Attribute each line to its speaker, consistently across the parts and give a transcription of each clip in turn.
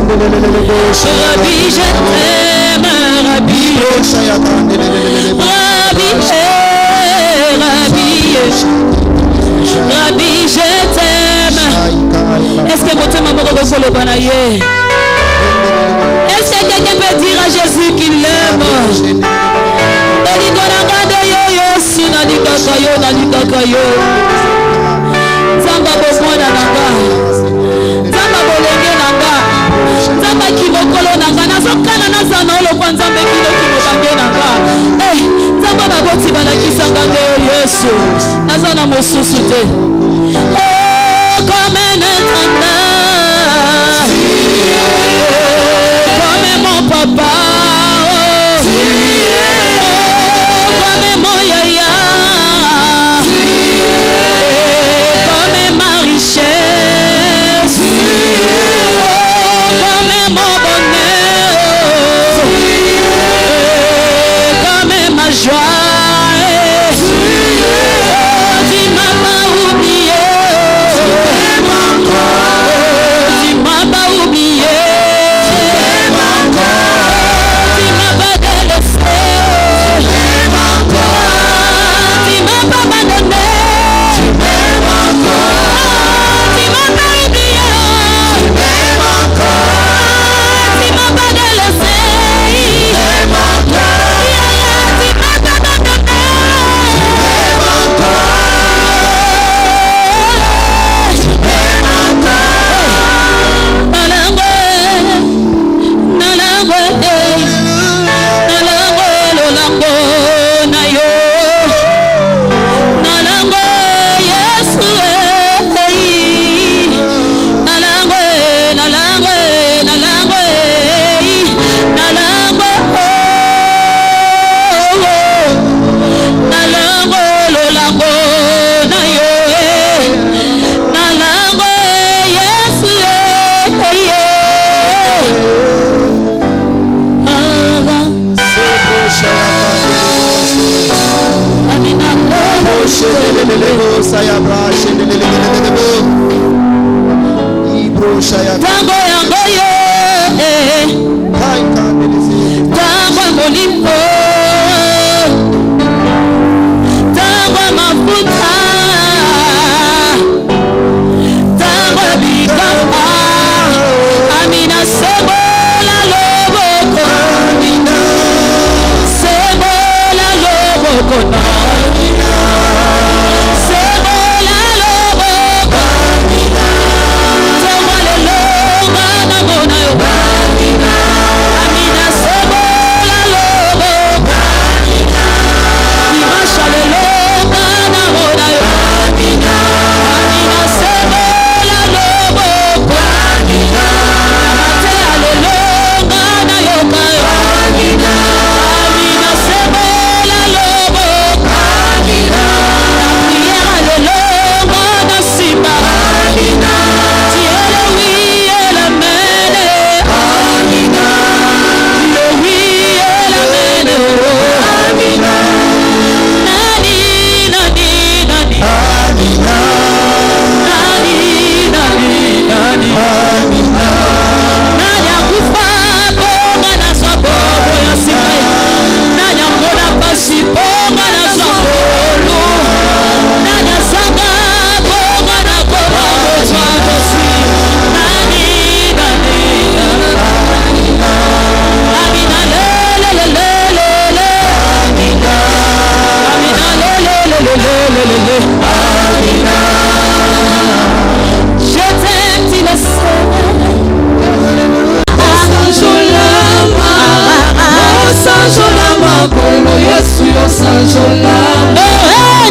Speaker 1: je t'aime, Rabbi. Rabbi, je t'aime. Est-ce que votre maman va le banayer? Est-ce que quelqu'un peut dire à Jésus qu'il l'aime? Zamba bokona nanga, zamba bolenge nanga, zamba kibokolo nanga, nazokana nazana olopa nzambe kilo kibobange nanga. Zamba baboti balakisanga nde Yesu, nazana mosusu te. Comme un éternel, comme mon papa, comme mon yaya.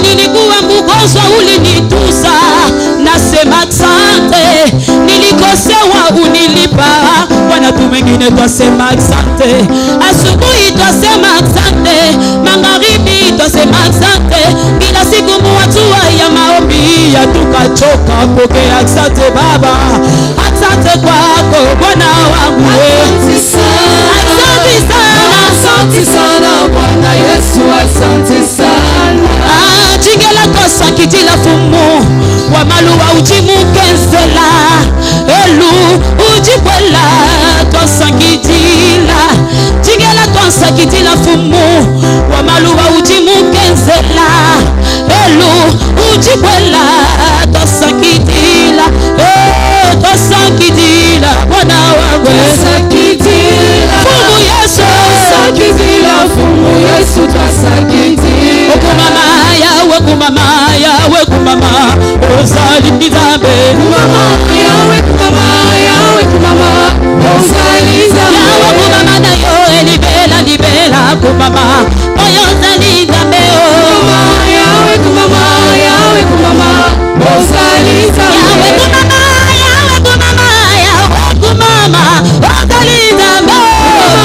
Speaker 2: Nilikuwa mgonjwa ulinituza, nasema asante. Nilikosewa unilipa, Bwana tu mwingine twasema asante. Asubuhi twasema asante, magharibi twasema asante. Kila siku muatua ya maombi ya tukachoka, pokea asante Baba. Asante kwako Bwana wangu, asante sana,
Speaker 1: asante sana Bwana Yesu, asante sana.
Speaker 2: Jingela kosa kitila fumu wa maluwa ujimu kenzela elu ujikwela tosakitila fumu wamaluba ujimukenzela elu ujikwela tosakitila tosakitila mwana wangwe fumu Yesu tosakitila kumama yawe kumama ozali nzambe kumama yawe kumama ozali nzambe yawe kumama na yo libela kumama oyo ozali nzambe kumama yawe kumama ozali nzambe yawe kumama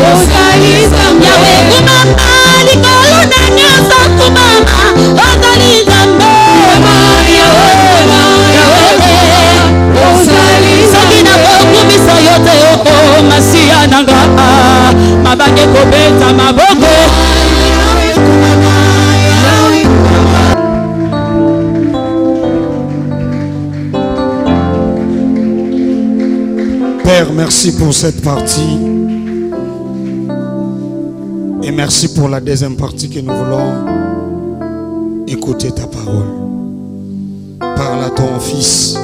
Speaker 2: ozali nzambe yawe kumama likolo na nyonso kumama ozali nzambe soki na kokumisa yo te oko masiya nanga mabange kobeta maboko.
Speaker 3: Père, merci pour cette partie. Et merci pour la deuxième partie que nous voulons écouter ta parole. Parle à ton fils,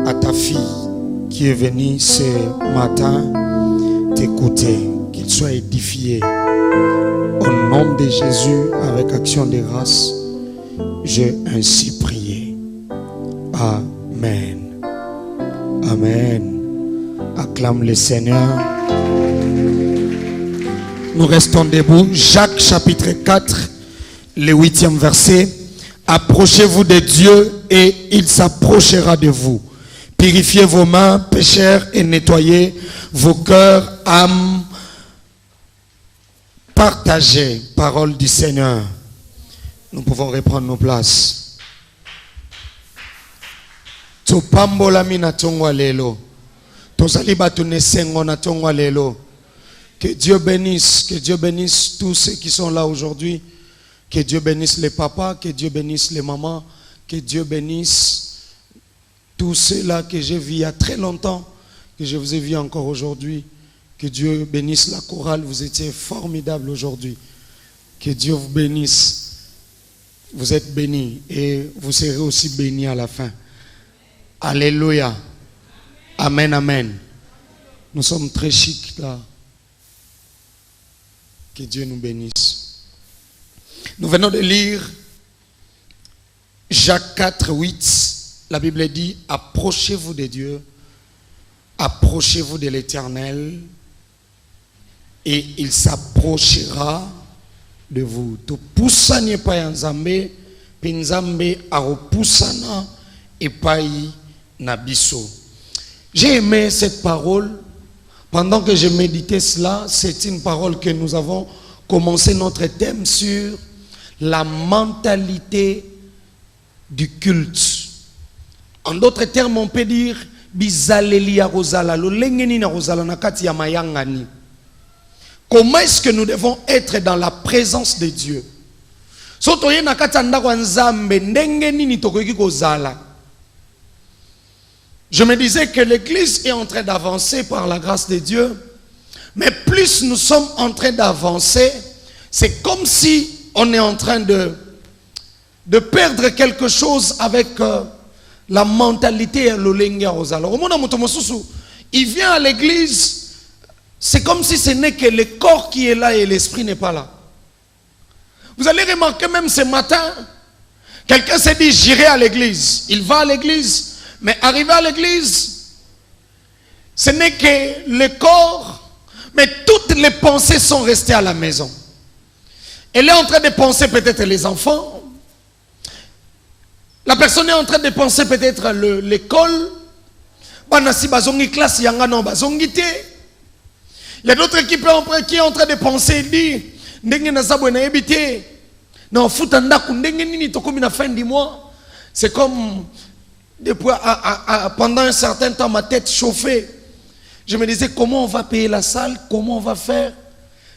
Speaker 3: à ta fille qui est venue ce matin t'écouter, qu'il soit édifié. Au nom de Jésus, avec action de grâce, j'ai ainsi prié. Amen. Amen. Acclame le Seigneur. Nous restons debout. Jacques chapitre 4, le 8e verset. Approchez-vous de Dieu et il s'approchera de vous. Purifiez vos mains, pécheurs, et nettoyez vos cœurs, âmes. Partagez, parole du Seigneur. Nous pouvons reprendre nos places. Topambola mina tongwa lelo. Tozali batune sengo na tongwa lelo. Que Dieu bénisse tous ceux qui sont là aujourd'hui. Que Dieu bénisse les papas, que Dieu bénisse les mamans, que Dieu bénisse tous ceux-là que j'ai vus il y a très longtemps, que je vous ai vus encore aujourd'hui. Que Dieu bénisse la chorale, vous étiez formidables aujourd'hui. Que Dieu vous bénisse. Vous êtes bénis et vous serez aussi bénis à la fin. Alléluia. Amen, amen. Nous sommes très chics là. Que Dieu nous bénisse. Nous venons de lire Jacques 4, 8. La Bible dit, approchez-vous de Dieu, approchez-vous de l'Éternel, et il s'approchera de vous. Tu poussani pa nzambe, pinzambe aropoussana et pai nabiso. J'ai aimé cette parole. Pendant que je méditais cela, c'est une parole que nous avons commencé notre thème sur la mentalité du culte. En d'autres termes, on peut dire bizaleli ya rozala, lo lengeni na rozala na kati ya mayangani. Comment est-ce que nous devons être dans la présence de Dieu? Sotoye na kati ndako nzambe ndengeni ni tokoki kozala. Je me disais que l'église est en train d'avancer par la grâce de Dieu. Mais plus nous sommes en train d'avancer, c'est comme si on est en train de perdre quelque chose avec la mentalité de l'Olengia Rosala. Il vient à l'église, c'est comme si ce n'est que le corps qui est là et l'esprit n'est pas là. Vous allez remarquer même ce matin, quelqu'un s'est dit j'irai à l'église. Il va à l'église. Mais arrivé à l'église, ce n'est que le corps, mais toutes les pensées sont restées à la maison. Elle est en train de penser peut-être les enfants. La personne est en train de penser peut-être l'école. Il y a d'autres qui sont en train de penser, dit, c'est comme depuis, pendant un certain temps, ma tête chauffait. Je me disais comment on va payer la salle, comment on va faire.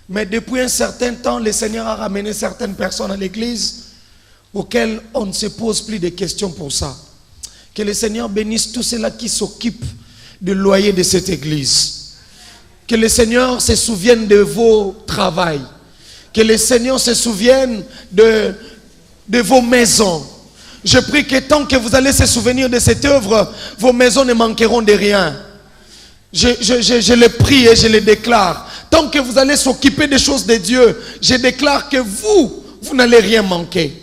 Speaker 3: Mais depuis un certain temps, le Seigneur a ramené certaines personnes à l'église auxquelles on ne se pose plus de questions pour ça. Que le Seigneur bénisse tous ceux-là qui s'occupent du loyer de cette église. Que le Seigneur se souvienne de vos travails. Que le Seigneur se souvienne de vos maisons. Je prie que tant que vous allez se souvenir de cette œuvre, vos maisons ne manqueront de rien. Je le prie et je le déclare. Tant que vous allez s'occuper des choses de Dieu, je déclare que vous n'allez rien manquer.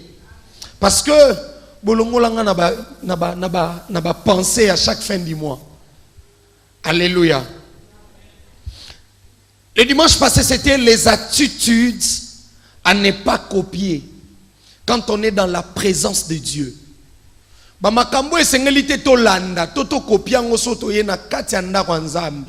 Speaker 3: Parce que bolongolanga n'a pas pensé à chaque fin du mois. Alléluia. Le dimanche passé, c'était les attitudes à ne pas copier quand on est dans la présence de Dieu. Bamakambo esengelite to landa, toto kopia ngosoto ye na kati ya ndako ya Nzambe.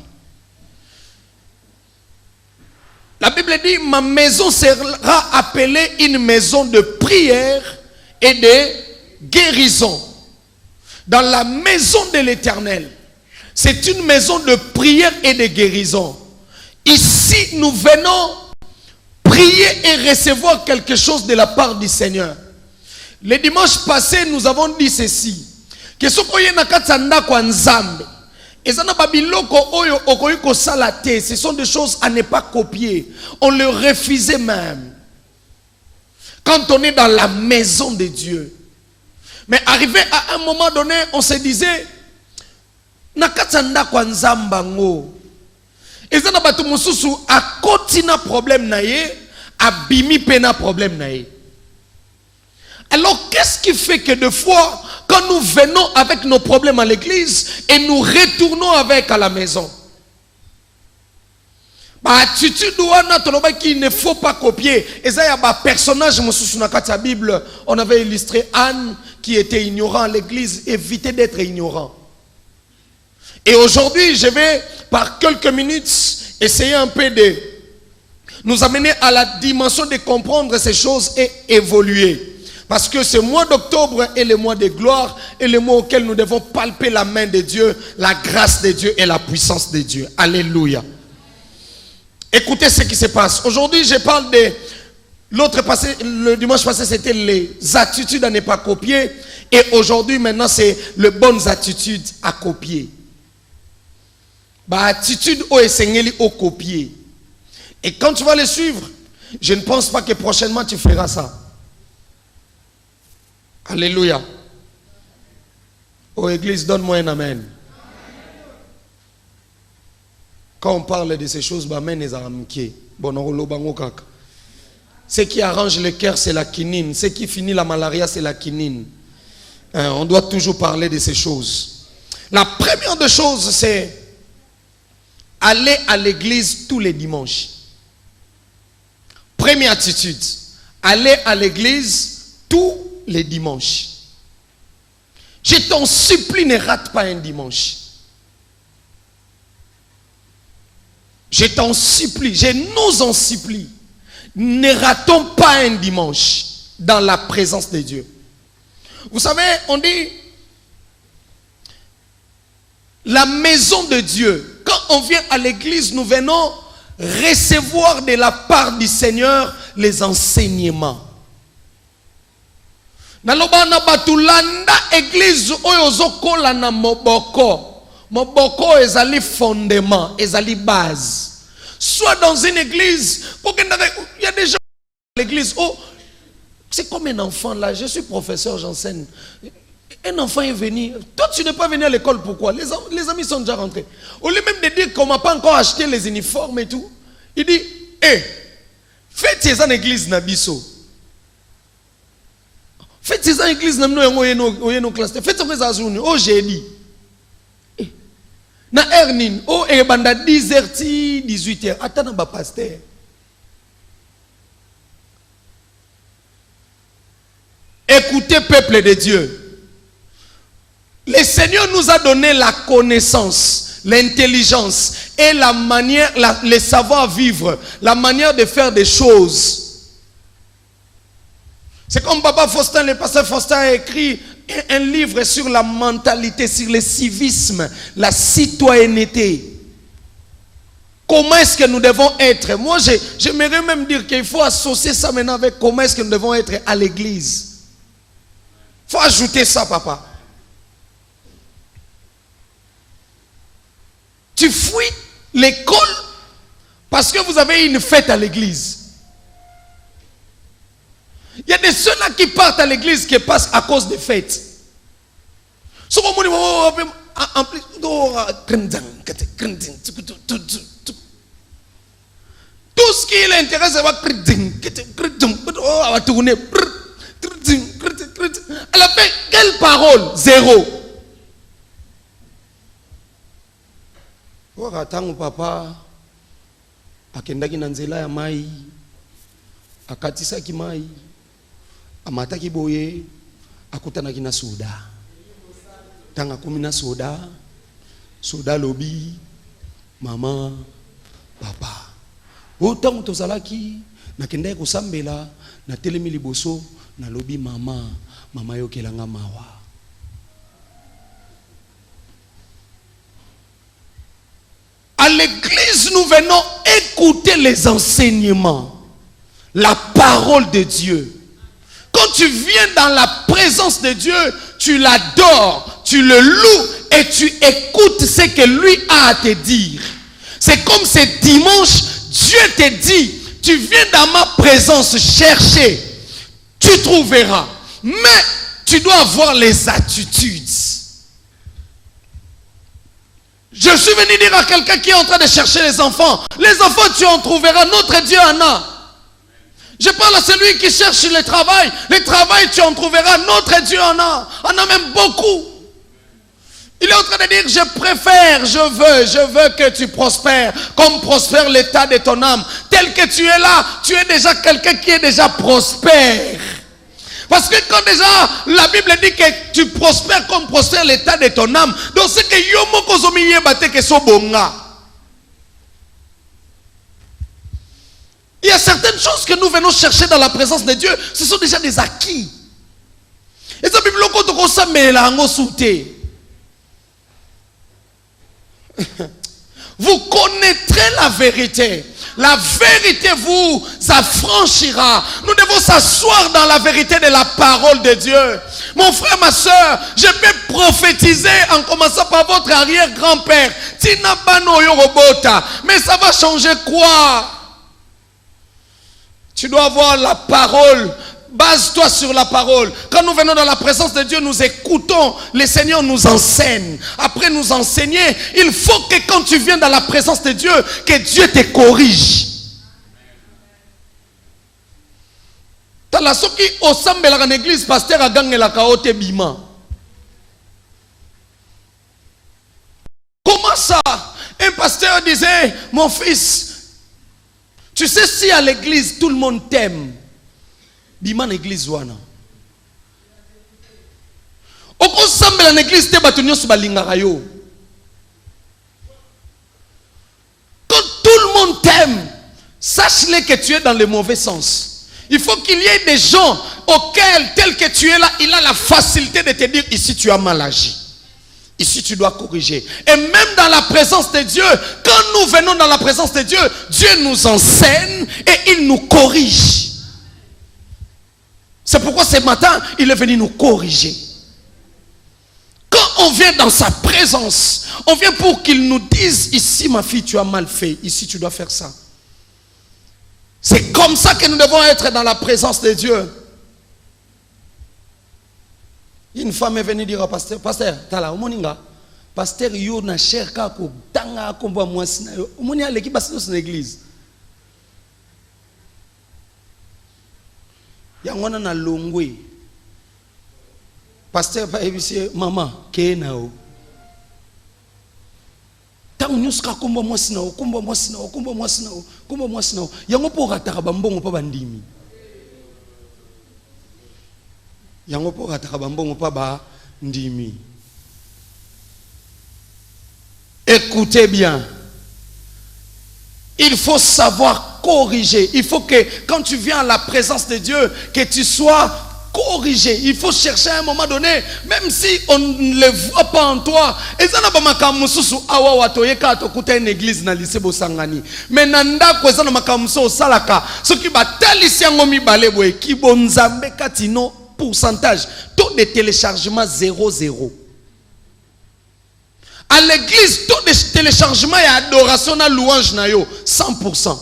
Speaker 3: La Bible dit, ma maison sera appelée une maison de prière et de guérison. Dans la maison de l'Éternel, c'est une maison de prière et de guérison. Ici, nous venons prier et recevoir quelque chose de la part du Seigneur. Le dimanche passé, nous avons dit ceci. Que ce sont des choses à ne pas copier. On le refusait même. Quand on est dans la maison de Dieu. Mais arrivé à un moment donné, on se disait, Nakatsanda kwa nzambango. Ezana batu mususu akoti na problème na ye, abimi pena problème na ye. Alors qu'est-ce qui fait que des fois, quand nous venons avec nos problèmes à l'église et nous retournons avec à la maison, attitude qu'il ne faut pas copier. Et ça, il y a un personnage dans la Bible, on avait illustré Anne qui était ignorant à l'église, éviter d'être ignorant. Et aujourd'hui, je vais par quelques minutes essayer un peu de nous amener à la dimension de comprendre ces choses et évoluer. Parce que ce mois d'octobre est le mois de gloire et le mois auquel nous devons palper la main de Dieu, la grâce de Dieu et la puissance de Dieu. Alléluia. Écoutez ce qui se passe. Aujourd'hui, je parle de l'autre passé, le dimanche passé, c'était les attitudes à ne pas copier. Et aujourd'hui, maintenant, c'est les bonnes attitudes à copier. Attitude au essengeli au copier. Et quand tu vas les suivre, je ne pense pas que prochainement tu feras ça. Alléluia. Oh Église, donne-moi un amen. Quand on parle de ces choses, ce qui arrange le cœur, c'est la quinine. Ce qui finit la malaria, c'est la quinine. On doit toujours parler de ces choses. La première des choses, c'est aller à l'église tous les dimanches. Première attitude. Aller à l'église tous les dimanches. Je t'en supplie, ne rate pas un dimanche. Je t'en supplie, je nous en supplie. Ne ratons pas un dimanche dans la présence de Dieu. Vous savez, on dit la maison de Dieu. Quand on vient à l'église, nous venons recevoir de la part du Seigneur les enseignements. Nalobana batulanda église oyo zokola na moboko. Moboko ezali fondement, ezali base. Soit dans une église, il y a des gens à l'église, oh, c'est comme un enfant là, je suis professeur, j'enseigne. Un enfant est venu, toi tu n'es pas venu à l'école, pourquoi? Les amis sont déjà rentrés. Au lieu même de dire qu'on n'a pas encore acheté les uniformes et tout, il dit, hé, faites ces en église nabiso. Faites ces en église nabiso, faites ces en église, oh j'ai dit. Na ernin, oh et banda 10h, 18h, attends ba pasteur. Écoutez peuple de Dieu. Le Seigneur nous a donné la connaissance, l'intelligence et la manière, le savoir-vivre, la manière de faire des choses. C'est comme Papa Faustin, le pasteur Faustin a écrit un livre sur la mentalité, sur le civisme, la citoyenneté. Comment est-ce que nous devons être? Moi, j'aimerais même dire qu'il faut associer ça maintenant avec comment est-ce que nous devons être à l'église. Il faut ajouter ça, papa. Tu fuis l'école Parce que vous avez une fête à l'église. Il y a des ceux-là qui partent à l'église qui passent à cause des fêtes. Tout ce qui l'intéresse, c'est va tourner. Elle a fait quelle parole? Zéro. Tango papa akendaki na nzela ya mai akatisaki mai amataki boye akutanaki na soda tanga kumi na soda lobi mama papa otango tozalaki nakendaki kosambela na telemi liboso na lobi mama yokelanga mawa. À l'église, nous venons écouter les enseignements, la parole de Dieu. Quand tu viens dans la présence de Dieu, tu l'adores, tu le loues et tu écoutes ce que lui a à te dire. C'est comme ce dimanche, Dieu te dit, tu viens dans ma présence chercher, tu trouveras. Mais tu dois avoir les attitudes. Je suis venu dire à quelqu'un qui est en train de chercher les enfants, tu en trouveras, notre Dieu en a. Je parle à celui qui cherche le travail tu en trouveras, notre Dieu en a même beaucoup. Il est en train de dire, je préfère, je veux que tu prospères, comme prospère l'état de ton âme. Tel que tu es là, tu es déjà quelqu'un qui est déjà prospère. Parce que quand déjà la Bible dit que tu prospères comme prospère l'état de ton âme, donc c'est que yomo kozomiye bate ke sobonga. Il y a certaines choses que nous venons chercher dans la présence de Dieu, ce sont déjà des acquis. Et ça Bible ko kosa mela ngo souté. Vous connaîtrez la vérité. La vérité vous affranchira. Nous devons s'asseoir dans la vérité de la parole de Dieu. Mon frère, ma soeur, je peux prophétiser en commençant par votre arrière-grand-père. Mais ça va changer quoi? Tu dois avoir la parole. Base-toi sur la parole. Quand nous venons dans la présence de Dieu, nous écoutons. Le Seigneur nous enseigne. Après nous enseigner, il faut que quand tu viens dans la présence de Dieu, que Dieu te corrige. Tala soki osambela en église, pasteur agangela kaote bima. Comment ça? Un pasteur disait, mon fils, tu sais si à l'église tout le monde t'aime. Biman église wana. Oko sambela na église te batunyo su balingaka yo. Quand tout le monde t'aime, sache-le que tu es dans le mauvais sens. Il faut qu'il y ait des gens auxquels, tel que tu es là, il a la facilité de te dire ici tu as mal agi. Ici tu dois corriger. Et même dans la présence de Dieu, quand nous venons dans la présence de Dieu, Dieu nous enseigne et il nous corrige. C'est pourquoi ce matin, il est venu nous corriger. Quand on vient dans sa présence, on vient pour qu'il nous dise, ici ma fille, tu as mal fait, ici tu dois faire ça. C'est comme ça que nous devons être dans la présence de Dieu. Une femme est venue dire au pasteur, pasteur, tala, omoninga, pasteur, yo na cher kako, tanga kombo mwasina yo, omoni aleki basi dans l'église. Yangwana na longwe. Pasteur pa ebisi mama kena o. Tangu nyuska kombo mwasina o, kombo mwasina o, kombo mwasina o, kombo mwasina o. Yango po rataka bambongo pa bandimi. Yango po rataka bambongo pa ba ndimi. Écoutez bien. Il faut savoir corriger. Il faut que quand tu viens à la présence de Dieu, que tu sois corrigé. Il faut chercher à un moment donné, même si on ne le voit pas en toi. Et ça n'a pas makamususu awa watoyeka tokuta une église na lycée Bosangani. Mais nanda ko ça na makamuso salaka. Ce qui batali siango mibale boye ki bonzambe katino pourcentage taux de téléchargement 0,0. À l'église, tout le téléchargement et adoration na louange na yo, 100%.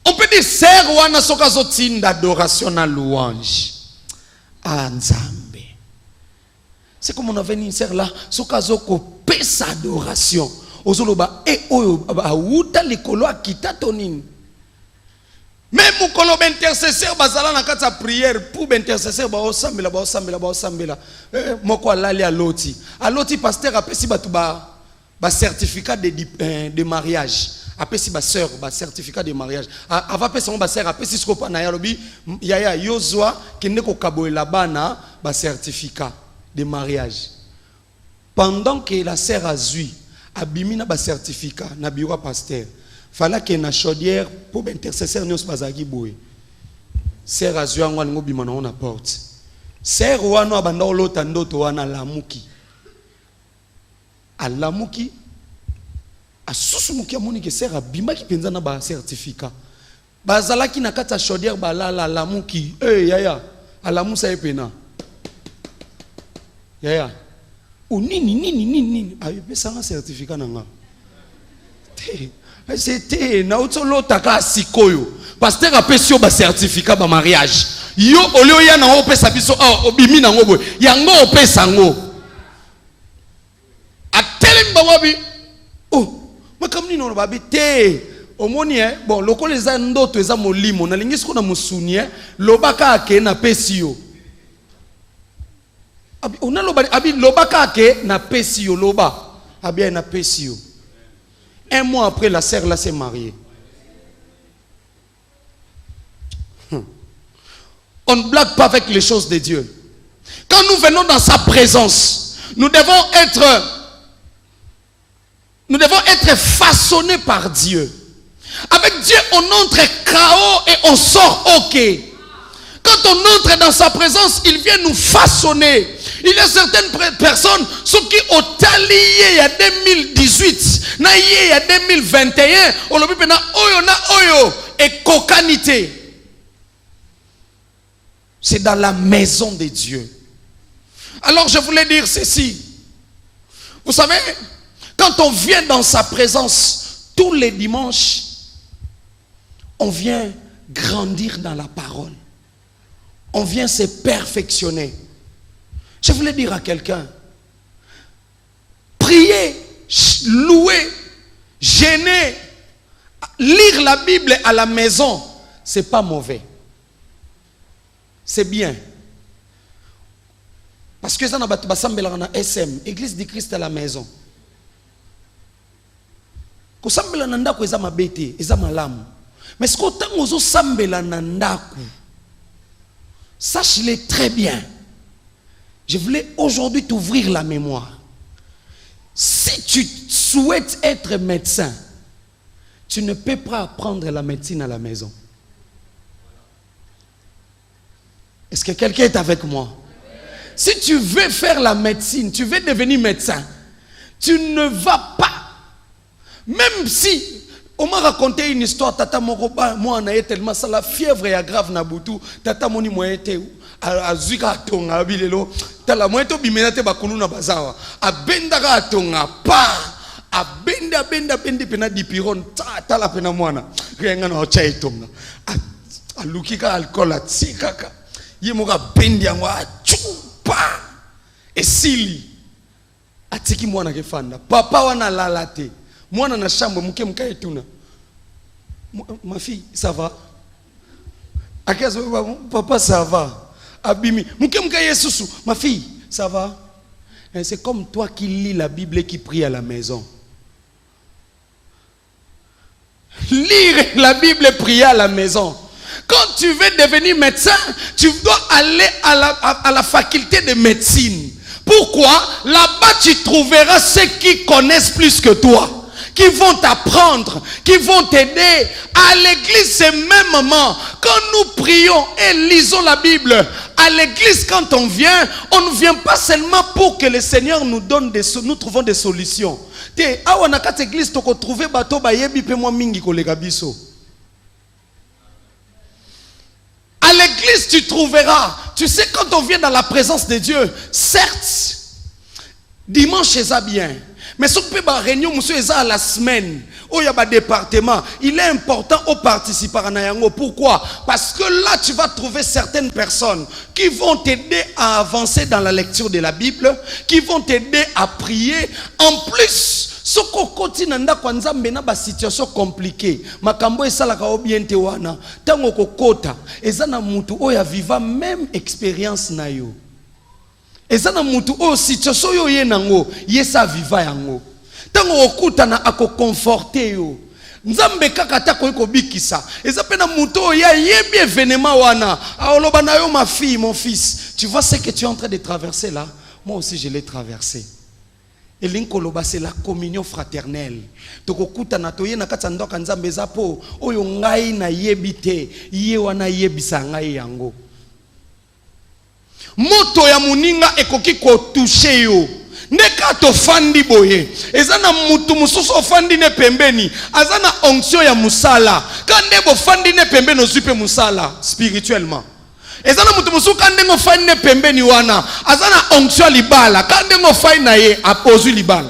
Speaker 3: On peut dire, sœur, wana soka zotine d'adoration na louange. Ah, Nzambe. C'est comme on avait une sœur là, soka zoko pesa adoration. Ozoloba, e oyo, aouta likolo akita tonine. Même mon colo intercesseur bazala na kata prière pour intercesseur ba osambela moko alali aloti pasteur apesi batu ba certificat de mariage apesi ba sœur ba certificat de mariage ava pesa ba sœur apesi skopa na yalobi yaya yozwa kende ko kaboela bana ba certificat de mariage pendant que la sœur azui abimina ba certificat na bureau pasteur. Fallait que na chaudière pour intercesseur nous bazaki boy. Sœur azua ngwa ngo bimana on porte. Sœur wana abanda olota ndoto wana lamuki. Alamuki asusumuki amoni que sœur abimaki penza na ba certificat. Bazalaki na kata chaudière balala lamuki. Yaya, alamusa epena. Yaya. O nini ayepesa un certificat nanga. C'était nautolo taka sikoyo pasteur apesio ba certificat ba mariage yo olio ya na opesa biso obimi na ngobo yango opesa ngo atelem ba wabi makamni no babi te omoni bon lokolo eza ndoto eza molimo na lingi siko na musuni lobaka ake na pesio abi ona lobaka ake na pesio loba abi na pesio. Un mois après, la sœur là s'est mariée. On ne blague pas avec les choses de Dieu. Quand nous venons dans sa présence, nous devons être façonnés par Dieu. Avec Dieu, on entre KO et on sort OK. Quand on entre dans sa présence, il vient nous façonner. Il y a certaines personnes, ceux qui ont allié il y a 2018, il y a 2021, on l'a vu maintenant, oyo, et cocanité. C'est dans la maison de Dieu. Alors je voulais dire ceci. Vous savez, quand on vient dans sa présence, tous les dimanches, on vient grandir dans la parole. On vient se perfectionner. Je voulais dire à quelqu'un, prier, louer, gêner, lire la Bible à la maison, c'est pas mauvais. C'est bien. Parce que ça n'a pas de SM, Église du Christ à la maison. Ko sambela nanda ko eza mabete, eza malamu. Mais ce qu'on t'a ozo sambela nanda ko, sache-le très bien. Je voulais aujourd'hui t'ouvrir la mémoire. Si tu souhaites être médecin, tu ne peux pas apprendre la médecine à la maison. Est-ce que quelqu'un est avec moi? Si tu veux faire la médecine, tu veux devenir médecin, tu ne vas pas. Même si on m'a raconté une histoire, tata moroba, moi on a tellement ça, la fièvre est grave na butu, tata moni moi était azuka tonga bilelo, tala moi to bimenate bakulu na bazawa, abenda ka tonga pa, abenda pena dipiron, tala pena mwana, renga na ocha itonga, alukika alcool atikaka, yemoka bendi yango chupa, esili, atiki mwana kefanda, papa wana lalate. Moi, dans la chambre, je suis ma fille, ça va? Papa, ça va? Abimi. Ma fille, ça va? C'est comme toi qui lis la Bible et qui prie à la maison. Lire la Bible et prier à la maison. Quand tu veux devenir médecin, tu dois aller à la faculté de médecine. Pourquoi? Là-bas, tu trouveras ceux qui connaissent plus que toi, qui vont t'apprendre, qui vont t'aider. À l'église, c'est le même moment. Quand nous prions et lisons la Bible, à l'église, quand on ne vient pas seulement pour que le Seigneur nous donne nous trouvons des solutions. À l'église, tu trouveras, tu sais, quand on vient dans la présence de Dieu, certes, Dimanche, c'est bien. Mais si vous avez réunion, monsieur, à la semaine, où il y a un département, il est important au participer à Nayango. Pourquoi? Parce que là, tu vas trouver certaines personnes qui vont t'aider à avancer dans la lecture de la Bible, qui vont t'aider à prier. En plus, ce qu'on continue dans une situation compliquée, makambo esala ka bien te wana, tango kokota, ezana mutu oya viva même expérience na yo. Ezana mutu o situation yo ye nango, yesa viva yango. Tango okuta na ako conforter yo. Nzambe kaka ta ko bikisa. Eza pena mutu o ya yebi événement wana. Aoloba na yo ma fille, mon fils. Tu vois ce que tu es en train de traverser là? Moi aussi je l'ai traversé. Et l'inkoloba c'est la communion fraternelle. Tokokuta na toye na kati ndoka nzambe za po oyo ngai na yebite, ye wana yebisa ngai yango. Moto ya muninga ekoki ko toucher yo. Ndeka to fandi boye. Ezana mutu mususu ofandi ne pembeni. Azana onction ya musala. Kande bo fandi ne pembeni ozupe musala spirituellement. Ezana mutu mususu kande ngo fandi ne pembeni wana. Azana onction libala. Kande ngo fandi na ye apozu libala.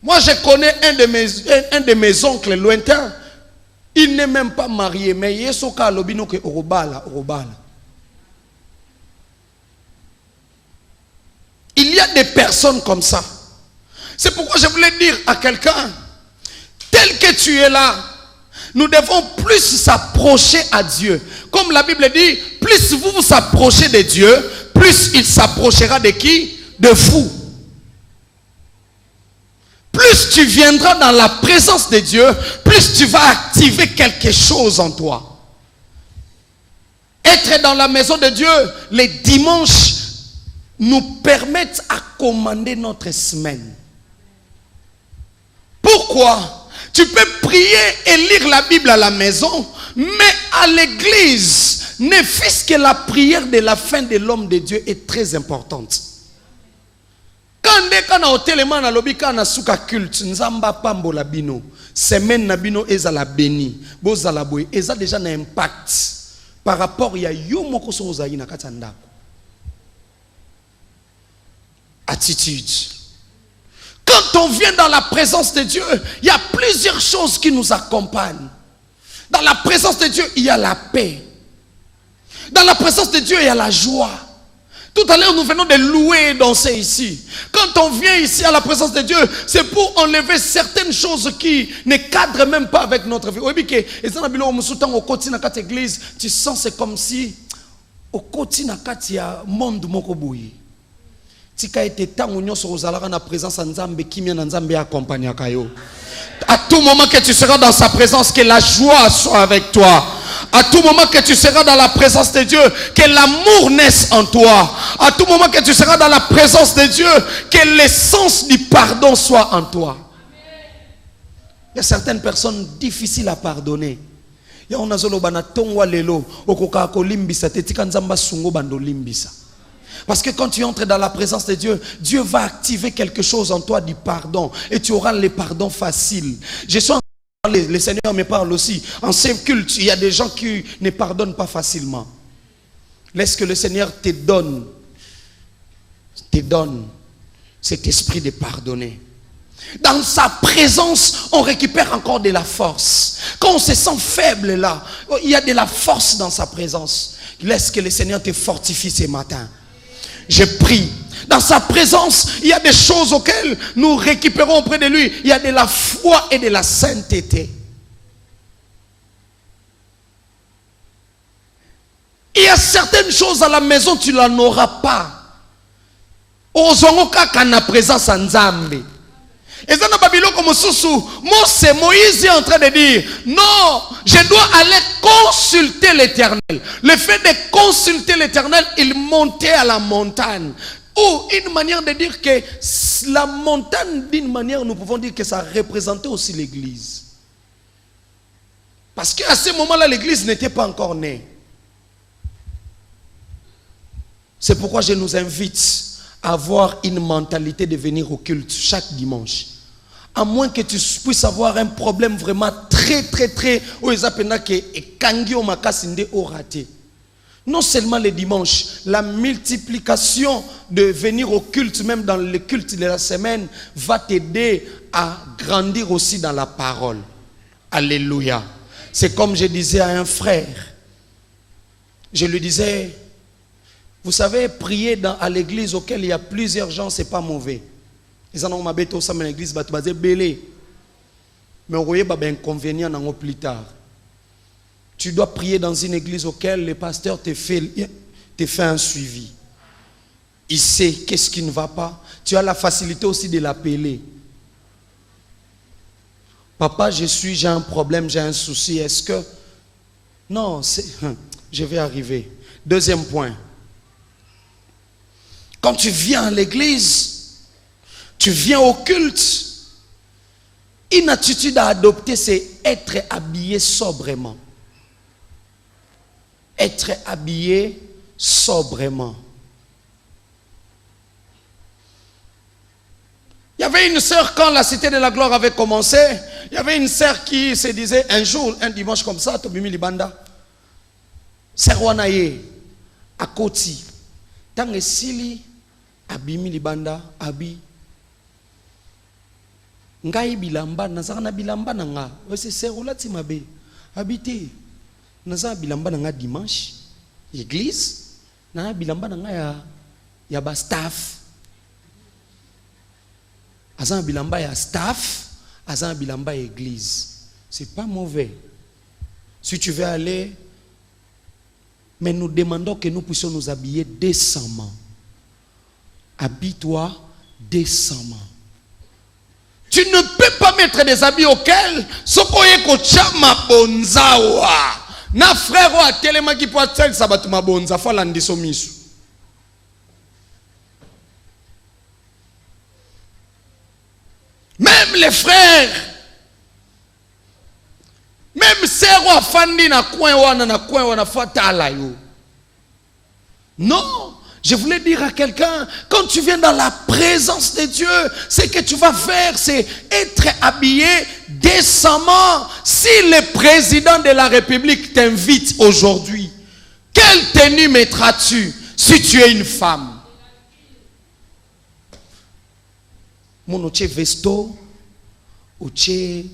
Speaker 3: Moi je connais un de mes oncles lointains. Il n'est même pas marié mais yesoka lobino ke orobala. Il y a des personnes comme ça. C'est pourquoi je voulais dire à quelqu'un, tel que tu es là, nous devons plus s'approcher à Dieu. Comme la Bible dit, plus vous vous approchez de Dieu, plus il s'approchera de qui? De vous. Plus tu viendras dans la présence de Dieu, plus tu vas activer quelque chose en toi. Être dans la maison de Dieu les dimanches nous permettent à commander notre semaine. Pourquoi? Tu peux prier et lire la Bible à la maison, mais à l'église, ne fût-ce que la prière de la fin de l'homme de Dieu est très importante. Quand on téléman na lobi kana suka culte nzamba pambo la bino semaine na bino ezala béni bozala boy eza déjà un impact par rapport ya yo moko so ozali na kati ndako. Attitude. Quand on vient dans la présence de Dieu, il y a plusieurs choses qui nous accompagnent. Dans la présence de Dieu, il y a la paix. Dans la présence de Dieu, il y a la joie. Tout à l'heure, nous venons de louer et danser ici. Quand on vient ici à la présence de Dieu, c'est pour enlever certaines choses qui ne cadrent même pas avec notre vie. Tu sens c'est comme si au quotidien il y a un monde mokoboui. Tika ete tango nyoso ozalaka na présence nzambe kimia na nzambe accompagne kayo. À tout moment que tu seras dans sa présence, que la joie soit avec toi. À tout moment que tu seras dans la présence de Dieu, que l'amour naisse en toi. À tout moment que tu seras dans la présence de Dieu, que l'essence du pardon soit en toi. Il y a certaines personnes difficiles à pardonner. Ya onazolo bana tongwa lelo okoka ko limbisa tetika nzamba sungo bando limbisa. Parce que quand tu entres dans la présence de Dieu, Dieu va activer quelque chose en toi du pardon. Et tu auras le pardon facile. Je suis en train de parler, le Seigneur me parle aussi. En ces cultes, il y a des gens qui ne pardonnent pas facilement. Laisse que le Seigneur te donne cet esprit de pardonner. Dans sa présence, on récupère encore de la force. Quand on se sent faible là, il y a de la force dans sa présence. Laisse que le Seigneur te fortifie ce matin. Je prie. Dans sa présence, il y a des choses auxquelles nous récupérons auprès de lui. Il y a de la foi et de la sainteté. Il y a certaines choses à la maison, tu n'en auras pas. Ozongoka kana présence en Nzambe. Et ça n'a pas bilo comme Soussou. Moïse est en train de dire, non, je dois aller consulter l'Éternel. Le fait de consulter l'Éternel, il montait à la montagne. Ou une manière de dire que la montagne, d'une manière, nous pouvons dire que ça représentait aussi l'église. Parce qu'à ce moment-là, l'église n'était pas encore née. C'est pourquoi je nous invite à avoir une mentalité de venir au culte chaque dimanche. À moins que tu puisses avoir un problème vraiment très, Non seulement les dimanches, la multiplication de venir au culte, même dans le culte de la semaine, va t'aider à grandir aussi dans la parole. Alléluia. C'est comme je disais à un frère. Je lui disais, vous savez, prier à l'église auquel il y a plusieurs gens, ce n'est pas mauvais. Ils en ont ma bête au sein de l'église, mais on voyait un inconvénient plus tard. Tu dois prier dans une église auquel le pasteur te fait un suivi. Il sait qu'est-ce qui ne va pas. Tu as la facilité aussi de l'appeler. Papa, j'ai un problème, j'ai un souci. Est-ce que... Non, je vais arriver. Deuxième point. Quand tu viens à l'église, tu viens au culte, une attitude à adopter, c'est être habillé sobrement. Être habillé sobrement. Il y avait une sœur, quand la Cité de la Gloire avait commencé, il y avait une sœur qui se disait un jour, un dimanche comme ça, Tobimi Libanda, Serwanaye, à Koti, tant que Sili, Abimi Libanda, Abi, Ngai Bilamba, Nazarana Bilamba Nanga, c'est Serwala Timabe, habité. Naza bilamba nanga dimanche église na bilamba nanga ya ba staff azan bilamba ya staff azan bilamba église, c'est pas mauvais si tu veux aller, mais nous demandons que nous puissions nous habiller décemment. Habille-toi décemment. Tu ne peux pas mettre des habits auxquels sokoye ko chama bonzawa. Na frère wa telema ki po atel sabatu mabonza fa landiso misu. Même les frères, même sœurs wa fandi na coin wana fatala yo. Non, je voulais dire à quelqu'un, quand tu viens dans la présence de Dieu, ce que tu vas faire, c'est être habillé décemment. Si le président de la République t'invite aujourd'hui, quelle tenue mettras-tu si tu es une femme? Mon oche vesto, oche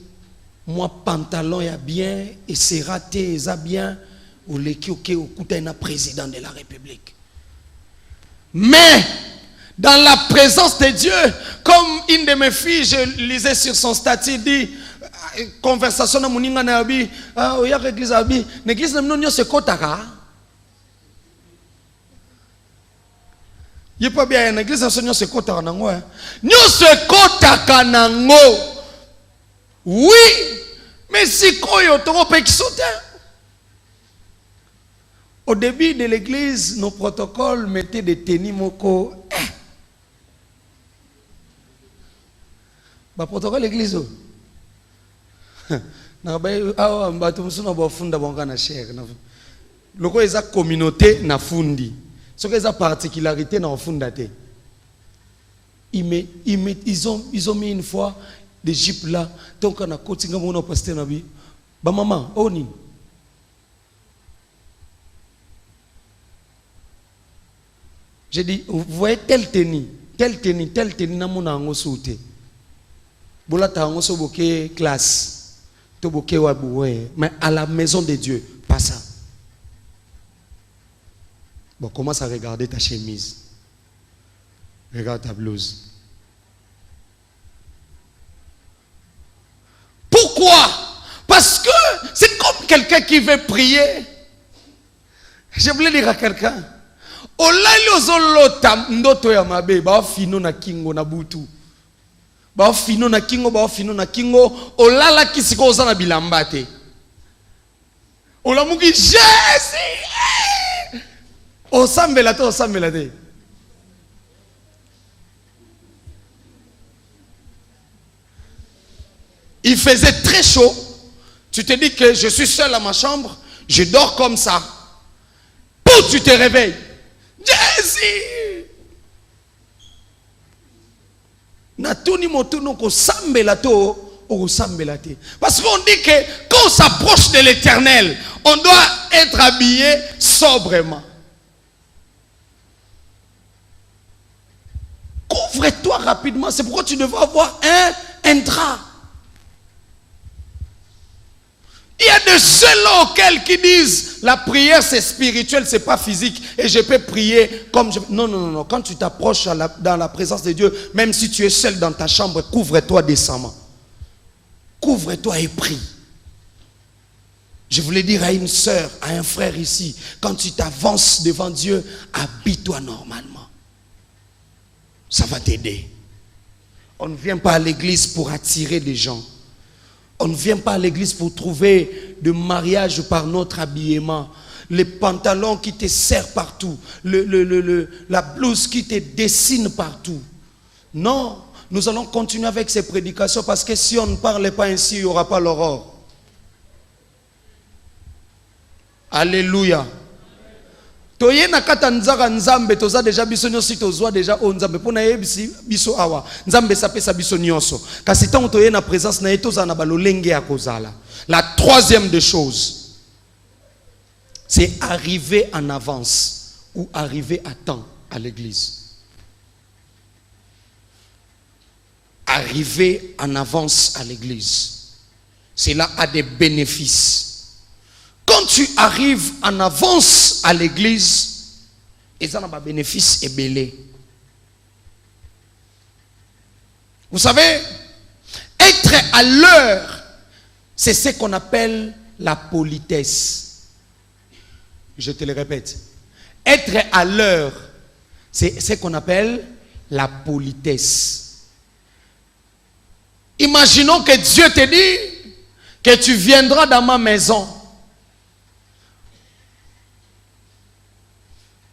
Speaker 3: moi pantalon ya bien, et c'est raté, ça bien, ou le qui au un président de la République. Mais dans la présence de Dieu, comme une de mes filles, je lisais sur son statut, dit conversation na muninga na abi, oya l'église abi, l'église na mnonyo se kotaka. Il pas bien l'église na sonyo se kotaka nango. Nyo se kotaka nango. Oui, mais si koyo toko pe kisote. Au début de l'église, nos protocoles mettaient des tenues moko. Ba protocole l'église. Na ba bato musuna ba funda bonga na cher. Loko eza communauté na fundi. Soko eza particularité na funda te. Ils ont mis une fois des jeeps là. Donc on a kotinga mona pasteur na bi. Ba maman, oni. J'ai dit, vous voyez telle tenue, na mona ngo souté. Bola ta ngo so boké classe. To boké wa boué, mais à la maison de Dieu, pas ça. Bon, commence à regarder ta chemise. Regarde ta blouse. Pourquoi? Parce que c'est comme quelqu'un qui veut prier. Je voulais dire à quelqu'un, olali ozolota ndoto ya mabe ba fino na kingo na butu. Ba fino na kingo olala kisiko ozana bilamba te. Olamuki Jésus. Osambela te. Il faisait très chaud. Tu te dis que je suis seul à ma chambre, je dors comme ça. Pour tu te réveilles. Jésus! Natuni motuno ko sambela to o sambela te. Parce qu'on dit que quand on s'approche de l'Éternel, on doit être habillé sobrement. Couvre-toi rapidement. C'est pourquoi tu devrais avoir un drap. Il y a de ceux-là auxquels qui disent la prière c'est spirituel, c'est pas physique et je peux prier comme je... Non. Quand tu t'approches dans la présence de Dieu, même si tu es seul dans ta chambre, couvre-toi décemment. Couvre-toi et prie. Je voulais dire à une sœur, à un frère ici, quand tu t'avances devant Dieu, habille-toi normalement. Ça va t'aider. On ne vient pas à l'église pour attirer des gens. On ne vient pas à l'église pour trouver de mariage par notre habillement. Les pantalons qui te serrent partout. La blouse qui te dessine partout. Non, nous allons continuer avec ces prédications parce que si on ne parlait pas ainsi, il n'y aura pas l'aurore. Alléluia. Toye na kata nzaka nzambe toza deja biso nyonso tozwa deja o nzambe pona yebisi biso awa nzambe sapesa biso nyonso kasi tant toye na présence na ye toza na balolenge ya kozala. La troisième des choses, c'est arriver en avance ou arriver à temps à l'église. Arriver en avance à l'église, cela a des bénéfices. Quand tu arrives en avance à l'église, ils ont un bénéfice ébélé. Vous savez, être à l'heure, c'est ce qu'on appelle la politesse. Je te le répète. Être à l'heure, c'est ce qu'on appelle la politesse. Imaginons que Dieu te dit que tu viendras dans ma maison.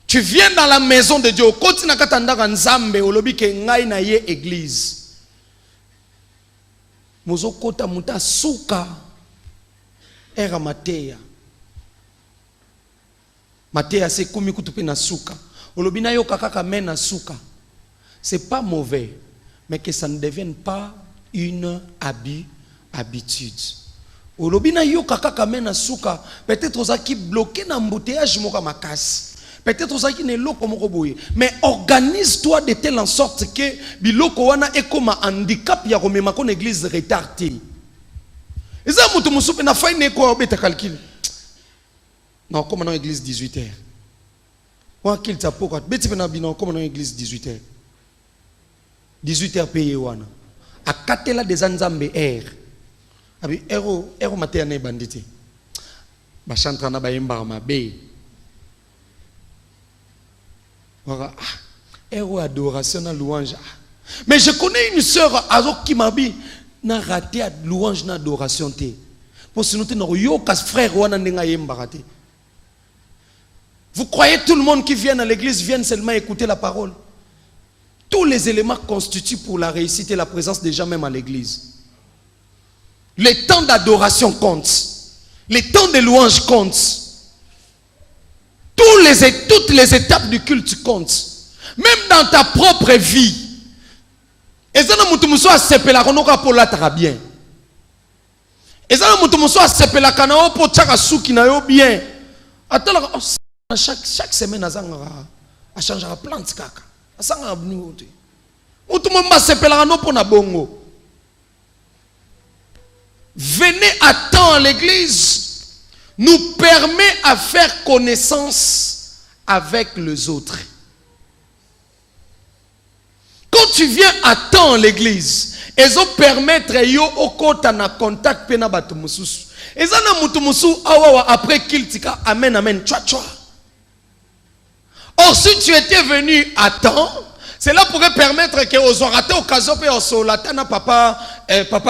Speaker 3: Tu viens dans la maison de Dieu. Continue katandaka nzambe olobi ke ngai na ye église. Mozo kota muta suka era Matéa. Matéa c'est kumi kutupi na suka. Olobi na yo kaka mena suka. C'est pas mauvais, mais que ça ne devienne pas une habitude. Olobi na yo kaka mena suka. Peut-être ozaki bloqué na embouteillage moka makasi. Peut-être aussi qu'il n'est pas comme mais organise-toi de telle en sorte que biloko wana est comme un handicap ya komema kon église retardée. Et ça mutu musupe na faine ko obeta calcul. Non, comme dans l'église 18h. Wa qu'il t'a pourquoi beti na bino comme dans l'église 18h. 18h payé wana. A katela des anzambe air. Abi ero matin na bandité. Ba chantra na ba yemba mabe. Héros adoration na louange. Mais je connais une sœur qui m'a dit n'a raté à louange na adoration té. Pour se noter no yo kas frère wana ndenga yemba raté. Vous croyez tout le monde qui vient à l'église vient seulement écouter la parole? Tous les éléments constituent pour la réussite et la présence des gens même à l'église. Les temps d'adoration comptent. Les temps de louange comptent. Toutes les étapes du culte comptent. Même dans ta propre vie. Et ça n'a mutumuswa sepela konoka pour la bien. Et ça n'a mutumuswa sepela kanao pour tchaka souki na yo bien. Attends, chaque semaine a changé la plante kaka. Asanga abnuote. Mutumumba sepela no pour na bongo. Venez à temps à l'église. Nous permet à faire connaissance avec les autres. Quand tu viens à temps à l'église, ils vont permettre yo okota na contact pena batu mususu. Ezana mutu musu awawa après qu'il tika amen amen tchwa tchwa. Or si tu étais venu à temps, cela pourrait permettre que aux raté occasion pe osolata na papa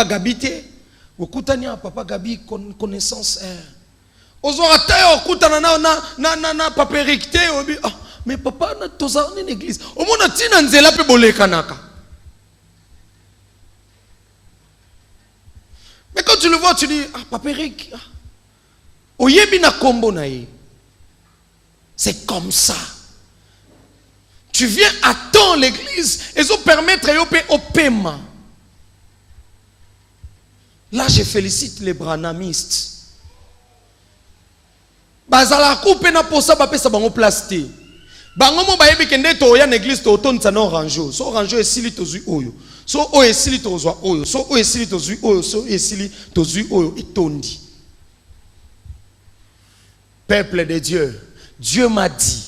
Speaker 3: Gabité. Okutania papa Gabi connaissance na papa recté mais papa na toza en église au monde tina nzela pe bolekanaka. Mais quand tu le vois tu dis papa Eric oyebi na kombo na ye. C'est comme ça. Tu viens à temps l'église et ça permettre yo pe au paiement. Là je félicite les branhamistes. bazala coupe na posa ba pesa bango plasté bango mo ba yebi kende to ya l'église to tonza na orange so orange esili tozui oyo so o esili tozwa oyo so o esili tozui oyo so esili tozui oyo etondi. Peuple de Dieu, Dieu m'a dit,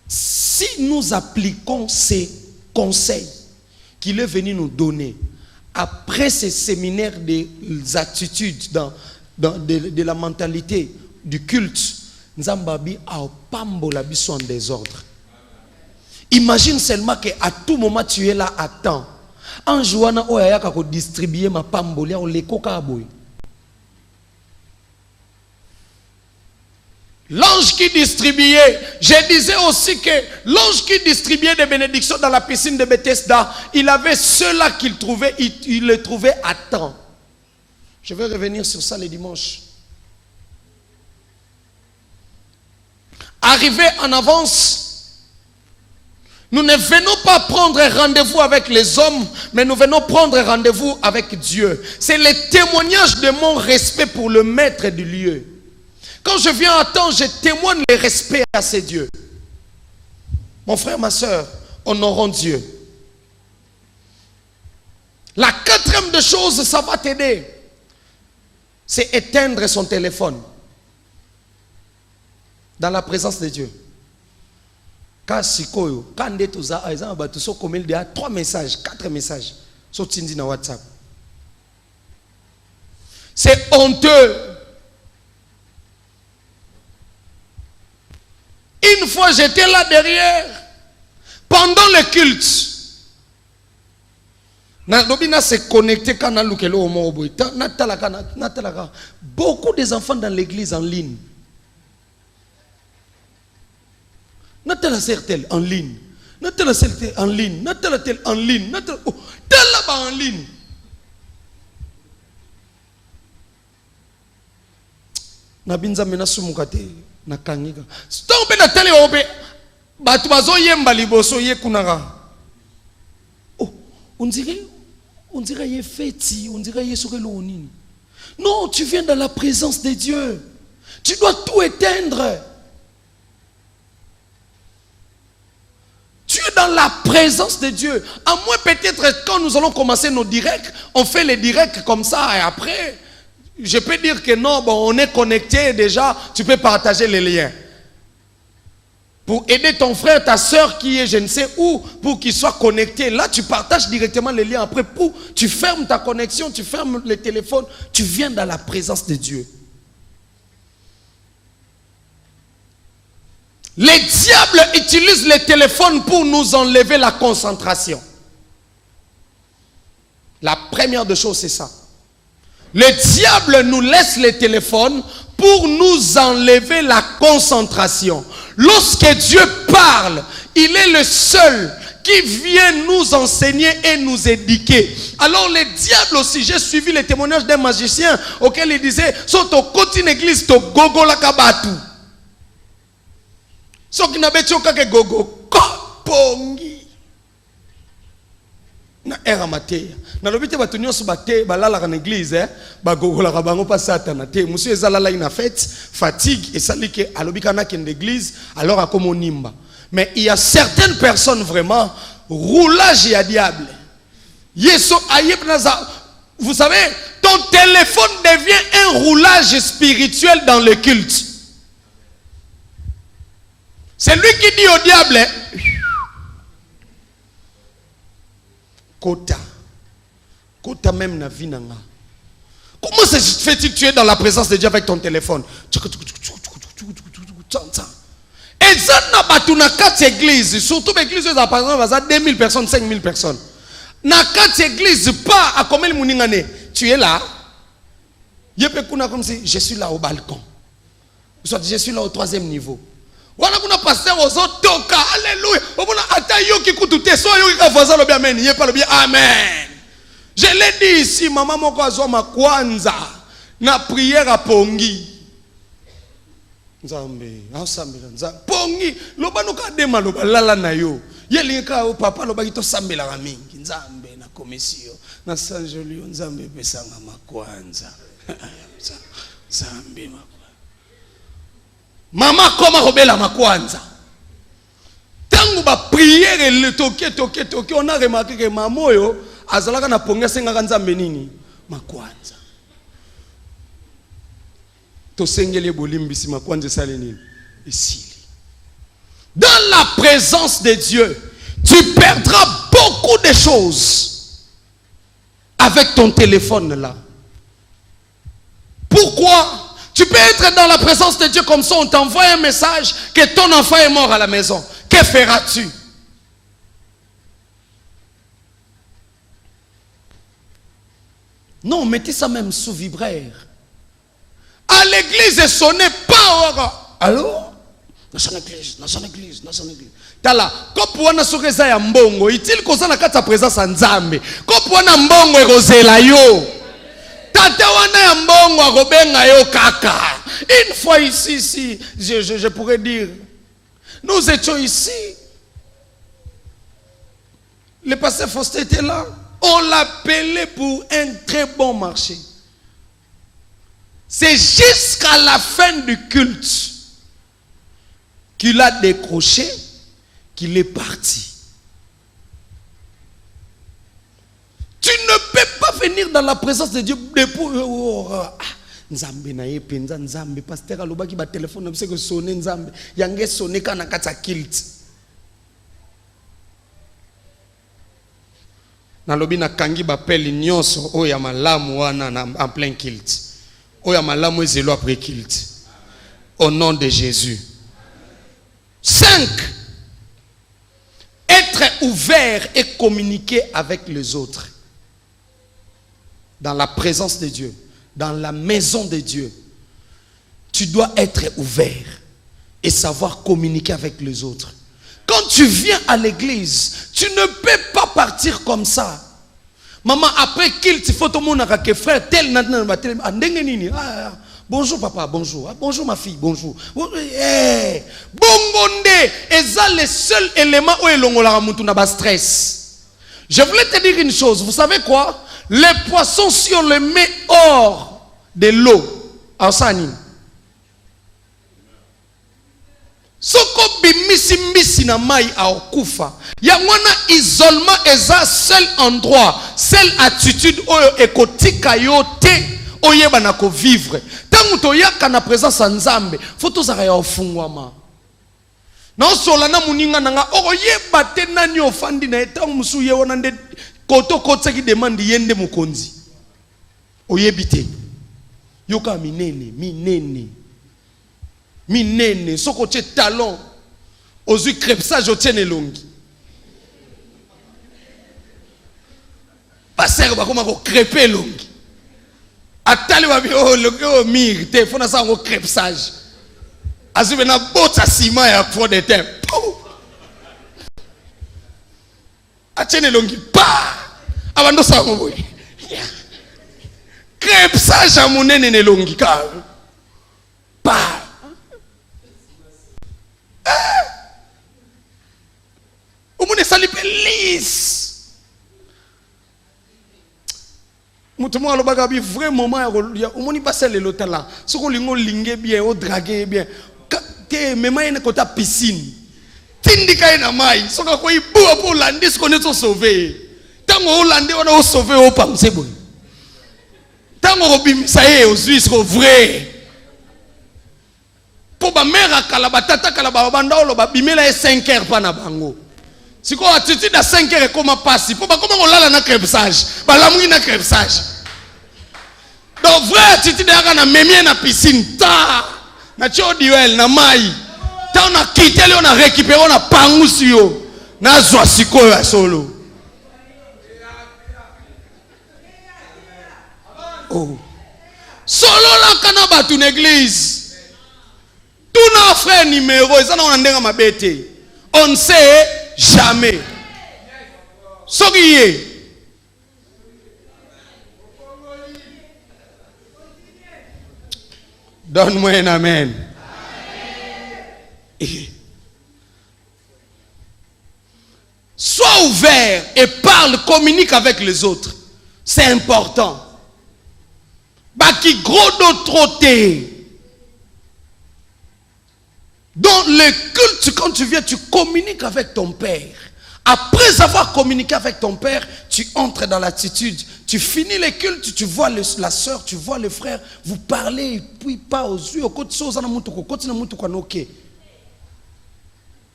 Speaker 3: si nous appliquons ces conseils qu'il est venu nous donner après ces séminaires des attitudes de la mentalité du culte, Nzambabi a pambola biso en désordre. Imagine seulement qu'à tout moment tu es là à temps. En jouant au yaka ko distribuer ma pambolia au leko kaboy. L'ange qui distribuait, je disais aussi que l'ange qui distribuait des bénédictions dans la piscine de Bethesda, il avait ceux-là qu'il trouvait, il les trouvait à temps. Je vais revenir sur ça les dimanches. Arrivé en avance, nous ne venons pas prendre rendez-vous avec les hommes, mais nous venons prendre rendez-vous avec Dieu. C'est le témoignage de mon respect pour le maître du lieu. Quand je viens à temps, je témoigne le respect à ces dieux. Mon frère, ma soeur, honorons Dieu. La quatrième des choses, ça va t'aider. C'est éteindre son téléphone. Dans la présence de Dieu. Quand sikoyo, quand ndetoza, tu so comme il y a 3 messages, 4 messages. So tindi na WhatsApp. C'est honteux. Une fois j'étais là derrière, pendant le culte. Beaucoup des enfants dans l'église en ligne. Natala certel en ligne. Natala certel en ligne. Natala tel en ligne. Natala en ligne. Nabinza menasu mukate na kangiga. Stop na tele obe. Batu bazo yemba liboso ye kunara. Oh, on dirait ye feti, on dirait ye sorelo nini. Non, tu viens dans la présence de Dieu. Tu dois tout éteindre. Tu es dans la présence de Dieu. À moins peut-être quand nous allons commencer nos directs, on fait les directs comme ça et après, je peux dire que non, bon, on est connecté déjà, tu peux partager les liens. Pour aider ton frère, ta soeur qui est je ne sais où, pour qu'il soit connecté. Là, tu partages directement les liens. Après, tu fermes ta connexion, tu fermes le téléphone, tu viens dans la présence de Dieu. Les diables utilisent les téléphones pour nous enlever la concentration. La première des choses, c'est ça. Le diable nous laisse les téléphones pour nous enlever la concentration. Lorsque Dieu parle, il est le seul qui vient nous enseigner et nous éduquer. Alors les diables aussi, j'ai suivi les témoignages d'un magicien auquel il disait « So to koti l'église to gogo la kabatu ». So qui n'a pas de gogo pongi na era mateya na lobite batu nyonso bate balala en église ba gogo la bango pa satana te monsieur ezalala ina fête fatigue et sali ke alobika na ken l'église alors a comme nimba. Mais il y a certaines personnes vraiment roulage ya diable yeso ayeb naza. Vous savez, ton téléphone devient un roulage spirituel dans le culte. C'est lui qui dit au diable, Kota. Kota même na vie nanga. Comment se fait-il que tu es dans la présence de Dieu avec ton téléphone? Et ça n'a pas tout na 4 églises. Surtout l'église, par exemple, 2000 personnes, 5000 personnes. Na 4 églises, pas à combien de monde tu es là. Comme si je suis là au balcon. Soit je suis là au 3e niveau. Voilà qu'on a passé aux autres toka. Alléluia. Amen. Je l'ai dit ici, maman moko azoma kwanza na prière à pongi. Nzambe, asambela nzambe. Pongi, loba nuka dema loba lala na yo. Yelinka o papa loba kito sambela mingi. Nzambe na komisio. Na sanjolio nzambe pesanga makwanza. Nzambe makwanza. Maman koma robela makwanza. Tangu ba prière le toke on a remarqué que maman yo azalaka na ponga senga nzambe nini makwanza. To sengele bolimbisi makwanza sale nini ici. Dans la présence de Dieu, tu perdras beaucoup de choses avec ton téléphone là. Pourquoi? Tu peux être dans la présence de Dieu comme ça, on t'envoie un message que ton enfant est mort à la maison. Que feras-tu? Non, mettez ça même sous vibraire. À l'église, ne sonnez pas. Allô? Dans son église. Tala, kopo wana sokeza ya mbongo, itil kozana kata présence nzambe. Kopo wana mbongo ekozela yo. Tata wana ya mbongo akobenga yo kaka. Une fois ici, je pourrais dire, nous étions ici. Le pasteur Faustin était là. On l'appelait pour un très bon marché. C'est jusqu'à la fin du culte qu'il a décroché, qu'il est parti. Tu ne peux pas venir dans la présence de Dieu Nzambe na ye penza nzambe pasteur alobaki ba téléphone na biseko sonner nzambe yange sonner kana kata kilt. Na lobi na kangi ba peli nyonso o ya malamu wana en plein kilt. O ya malamu ezelo après kilt. Au nom de Jésus. 5. Être ouvert et communiquer avec les autres. Dans la présence de Dieu, dans la maison de Dieu, tu dois être ouvert et savoir communiquer avec les autres. Quand tu viens à l'église, tu ne peux pas partir comme ça. Maman, après qu'il te faut tout le monde que frère tel bonjour papa, bonjour. Bonjour ma fille, bonjour. Bongonde, c'est le seul élément où il y a stress. Je voulais te dire une chose, vous savez quoi? Les poissons, si on les met hors de l'eau, en sani. Soko bimisi mbisi na mai a okufa. Ya wana isolement eza seul endroit, seule attitude oyo ekotika yo te oyeba na ko vivre. Tangu to yaka na présence ya Nzambe, faut tozaka ya ofungwama. Na osola na muninga nanga oyeba te nani ofandi na etangu musu ye wana nde koto kotseki demande yende mukonzi. Oyebi te. Yoka minene soko tche talon ozui crepsage otiene longi passer bakoma ko creper longi atali babi o mir te fona sa ngo crepsage azube na bota ciment ya fond de terre atiene longi pa abando sa ngo boy crepsage amunene ne longi ka pa umune salipe lisse. Moutomo alobaga bi vrai moment ya umuni passer le lotel là. Soko lingo linge bien o draguer bien. Te mema ene kota piscine. Tindika ina mai. Soko ko ibu pour landi soko ne so sauver. Tango hollandais on a sauver au pamse boy. Tango obimisa ye o Suisse ko vrai. Pour ba mère kala batata kala ba banda olo ba bimela 5 heures pa na bango. Siko attitude à 5 heures comme passer. Pour ba comment on lala na crepsage. Ba lamungi na crepsage. Donc vraie attitude ya na memie na piscine ta na chodiwel na mai. Ta on a quitté on a récupéré on a pangusi yo. Na zwa siko ya solo. Oh. Solo la kana batu une église. Tout nos frères numéro, on ne sait jamais. Souriez. Donne-moi un amen. Sois ouvert et parle, communique avec les autres. C'est important. Baki gros d'autres. Dans le culte, quand tu viens, tu communiques avec ton Père. Après avoir communiqué avec ton Père, tu entres dans l'attitude. Tu finis les cultes, tu vois la soeur, tu vois le frère, vous parlez, et puis pas aux yeux.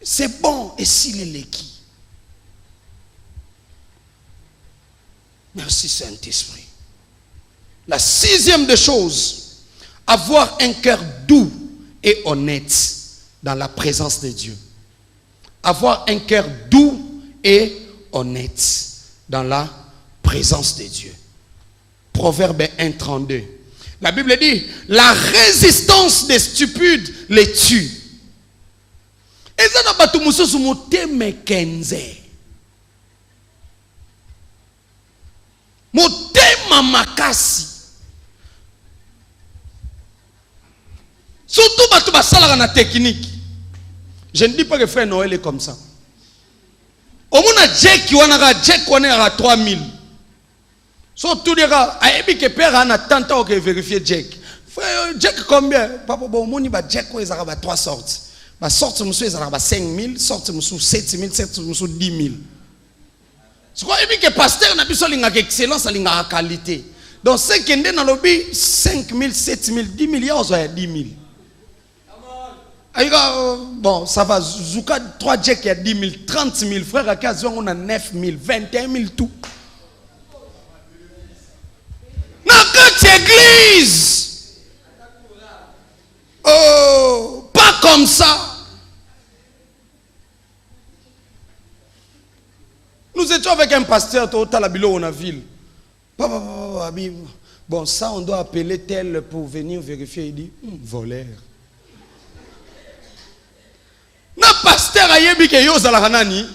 Speaker 3: C'est bon, et s'il est l'équipe. Merci Saint-Esprit. La sixième des choses, avoir un cœur doux et honnête dans la présence de Dieu. Avoir un cœur doux et honnête dans la présence de Dieu. Proverbe 1,32. La Bible dit, la résistance des stupides les tue. Et ça n'a pas tout le monde. Motema makasi. Surtout batu basala na technique. Je ne dis pas que frère Noël est comme ça. Au moins Jack wana à 3000. Surtout les gars, ayebi que père a tant que vérifier Jack. Frère Jack combien? Papa bon moni ba Jack ko ezaka ba 3 sortes. Ba sorte musu ezaka ba 5000, sorte musu 7000, sorte musu 10000. C'est quoi que pasteur n'a pas besoin d'excellence, il a qualité. Donc, ce qui est dans le lobby, 5 000, 7 000, 10 000, il y a 10 000. Bon, ça va. Zouka 3 jacks, il y a 10 000, 30 000. Frère, à 15 on a 9 000, 21 000, tout. Dans quelle église? Oh, pas comme ça. Nous étions avec un pasteur à la Bilo, on a ville. Bon, ça, on doit appeler tel pour venir vérifier. Il dit, voleur. Na pasteur a yebi ke yo zala hanani,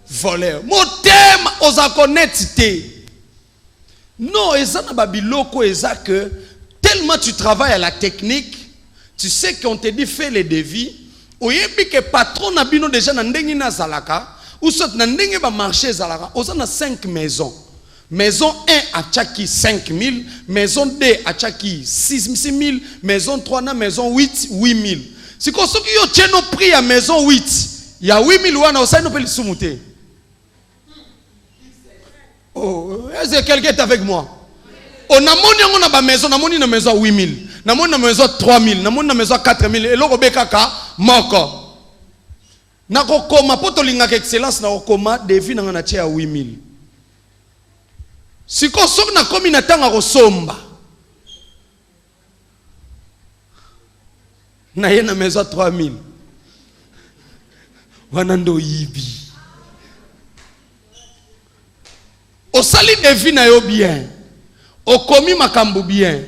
Speaker 3: voleur. Mon thème, osa honnêteté. Non, eza na babiloko eza que tellement tu travailles à la technique, tu sais qu'on te dit fais les devis. Oyebi ke patron na bino déjà na ndengi na zalaka. Ou soit na ndenge ba marché zalaka, on a 5 maisons. Maison 1 à Tchaki 5 000, maison 2 à Tchaki 6 000, maison 3 na maison 8 000. Si ko soki yo tcheno prix à maison 8, il y a 8 000 wana osai no pe lisumuté. Oh, est-ce que quelqu'un est avec moi? On a moni on a ba maison, na moni na maison 8 000, na moni na maison 3 000, na moni na maison 4 000 et loko bekaka moko. Na kokoma poto lingaka excellence na kokoma devi na ngana tia 8000. Siko sok na komi na tanga kosomba. Na ye na maison 3000. Wanando yibi. Osali devi na yo bien. Okomi makambo bien.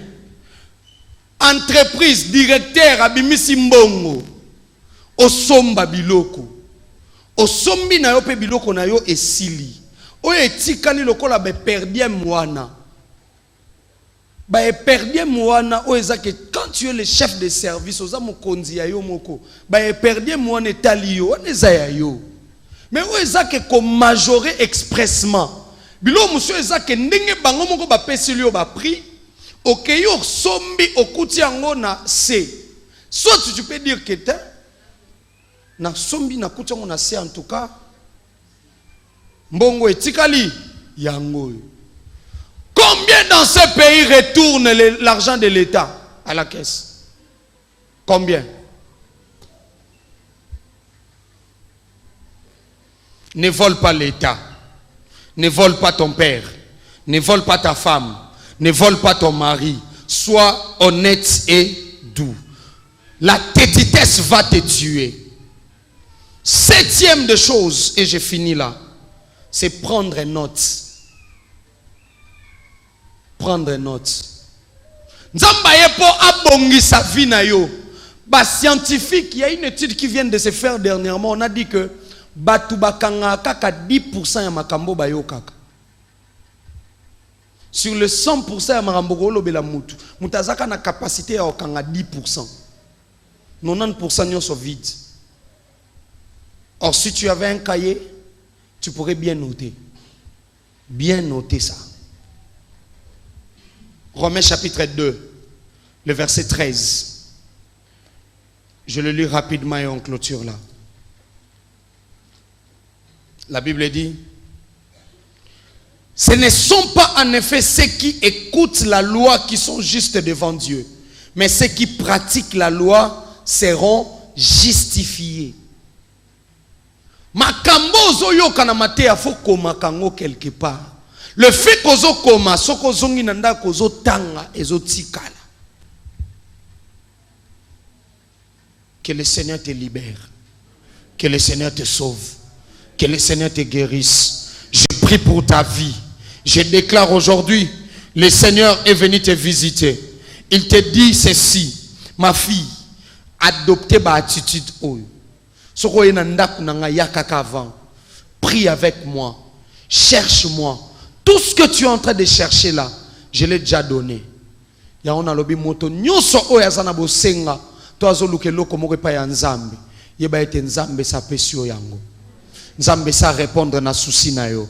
Speaker 3: Entreprise, directeur, abimisi mbongo. Osomba biloko. Osombi na yo pe biloko na yo esili. O etikali lokola be perdien mwana. Ba e perdien mwana o ezake quand tu es le chef de service oza mokonzi ya yo moko. Ba e perdien mwana etali yo oneza ya yo. Mais o ezake ko majorer expressement. Bilo monsieur ezake ndenge bango moko ba pesili yo ba prix. Okeyi osombi okuti yango na C. Soit tu peux dire que t'es na sombi na kutango na se en tout cas mbongo etikali yango. Combien dans ce pays retourne l'argent de l'État à la caisse? Combien? Ne vole pas l'État, ne vole pas ton père, ne vole pas ta femme, ne vole pas ton mari. Sois honnête et doux. La tétitesse va te tuer. Septième de choses, et j'ai fini là, c'est prendre note. Prendre note. Nzambaye po abongi sa vie na yo. Ba scientifique, il y a une étude qui vient de se faire dernièrement, on a dit que batu bakanga kaka 10% ya makambo bayo kaka. Sur le 100% ya makambo ko lobela mutu. Mutazaka na capacité ya okanga 10%. 90% nyonso vide. Or, si tu avais un cahier, tu pourrais bien noter. Bien noter ça. Romains chapitre 2, le verset 13. Je le lis rapidement et on clôture là. La Bible dit, ce ne sont pas en effet ceux qui écoutent la loi qui sont justes devant Dieu, mais ceux qui pratiquent la loi seront justifiés. Makambo ozoyoka na mateya faut koma kango quelque part. Le fait kozo koma soko zongi nanda kozo tanga ezotikala. Que le Seigneur te libère. Que le Seigneur te sauve. Que le Seigneur te guérisse. Je prie pour ta vie. Je déclare aujourd'hui, le Seigneur est venu te visiter. Il te dit ceci, ma fille, adoptez ma attitude. Prie avec moi. Cherche-moi. Tout ce que tu es en train de chercher là, je l'ai déjà donné. Ya on a lobi moto nyoso oya zana bosenga to azoluke loko moko pa ya nzambe yeba ete nzambe sa pesio yango nzambe sa répondre na souci na yo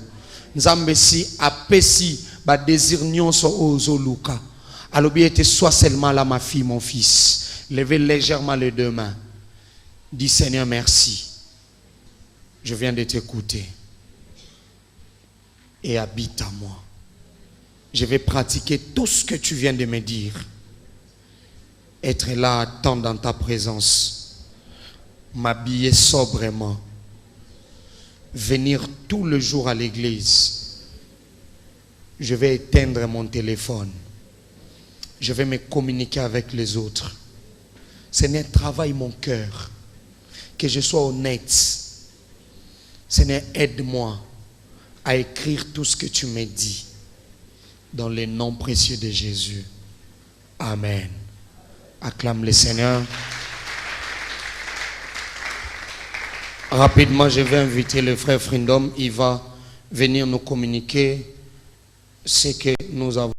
Speaker 3: nzambe si apesi ba désir nyonso ozoluka alobi ete sois seulement là ma fille mon fils levez légèrement les deux mains dis Seigneur merci je viens de t'écouter et habite à moi. Je vais pratiquer tout ce que tu viens de me dire. Être là, attendre dans ta présence. M'habiller sobrement. Venir tout le jour à l'église. Je vais éteindre mon téléphone. Je vais me communiquer avec les autres. Seigneur, travaille mon cœur. Que je sois honnête. Seigneur, aide-moi à écrire tout ce que tu me dis. Dans le nom précieux de Jésus. Amen. Acclame le Seigneur. Rapidement, je vais inviter le frère Freedom. Il va venir nous communiquer ce que nous avons.